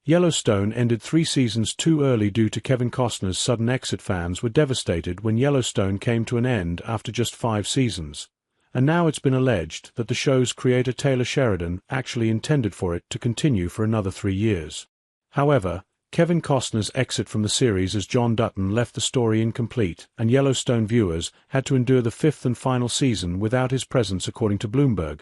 Yellowstone ended 3 seasons too early due to Kevin Costner's sudden exit. Fans were devastated when Yellowstone came to an end after just 5 seasons. And now it's been alleged that the show's creator Taylor Sheridan actually intended for it to continue for another 3 years. However, Kevin Costner's exit from the series as John Dutton left the story incomplete, and Yellowstone viewers had to endure the 5th and final season without his presence, according to Bloomberg.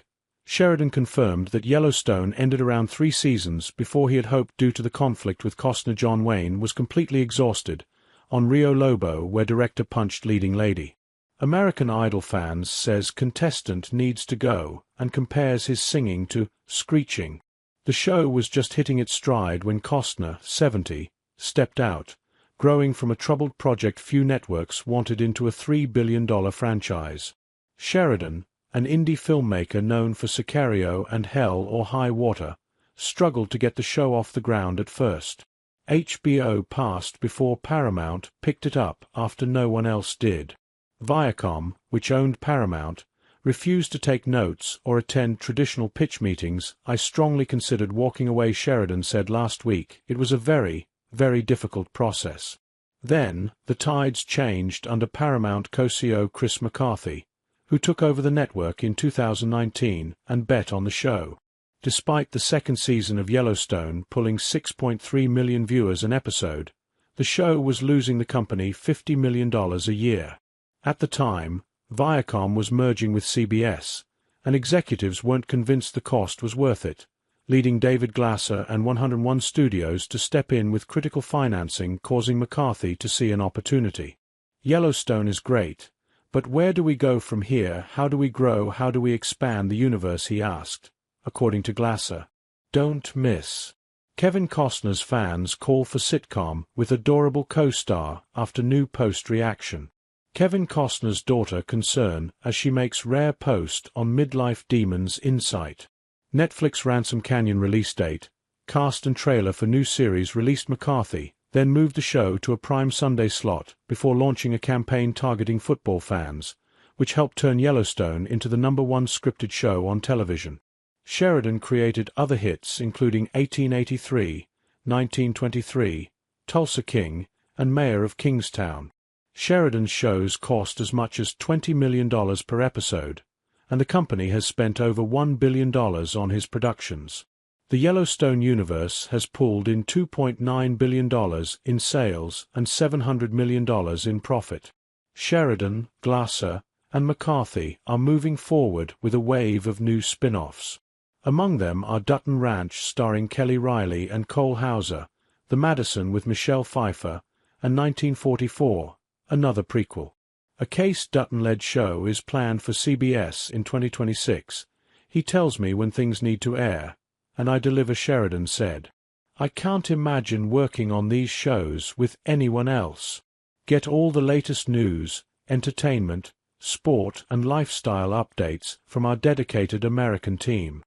Sheridan confirmed that Yellowstone ended around 3 seasons before he had hoped due to the conflict with Costner. John Wayne was completely exhausted on Rio Lobo, where director punched leading lady. American Idol fans says contestant needs to go and compares his singing to screeching. The show was just hitting its stride when Costner, 70, stepped out, growing from a troubled project few networks wanted into a $3 billion franchise. Sheridan, an indie filmmaker known for Sicario and Hell or High Water, struggled to get the show off the ground at first. HBO passed before Paramount picked it up after no one else did. Viacom, which owned Paramount, refused to take notes or attend traditional pitch meetings. "I strongly considered walking away," Sheridan said last week. "It was a very, very difficult process." Then, the tides changed under Paramount co-CEO Chris McCarthy, who took over the network in 2019 and bet on the show. Despite the second season of Yellowstone pulling 6.3 million viewers an episode, the show was losing the company $50 million a year. At the time, Viacom was merging with CBS, and executives weren't convinced the cost was worth it, leading David Glasser and 101 Studios to step in with critical financing, causing McCarthy to see an opportunity. "Yellowstone is great, but where do we go from here? How do we grow? How do we expand the universe?" he asked, according to Glasser. Don't miss. Kevin Costner's fans call for sitcom with adorable co-star after new post reaction. Kevin Costner's daughter concern as she makes rare post on midlife demons insight. Netflix Ransom Canyon release date, cast and trailer for new series released. McCarthy then moved the show to a prime Sunday slot before launching a campaign targeting football fans, which helped turn Yellowstone into the #1 scripted show on television. Sheridan created other hits including 1883, 1923, Tulsa King, and Mayor of Kingstown. Sheridan's shows cost as much as $20 million per episode, and the company has spent over $1 billion on his productions. The Yellowstone universe has pulled in $2.9 billion in sales and $700 million in profit. Sheridan, Glasser, and McCarthy are moving forward with a wave of new spin-offs. Among them are Dutton Ranch starring Kelly Riley and Cole Hauser, The Madison with Michelle Pfeiffer, and 1944. Another prequel. A Case Dutton-led show is planned for CBS in 2026. "He tells me when things need to air, and I deliver," Sheridan said. "I can't imagine working on these shows with anyone else." Get all the latest news, entertainment, sport and lifestyle updates from our dedicated American team.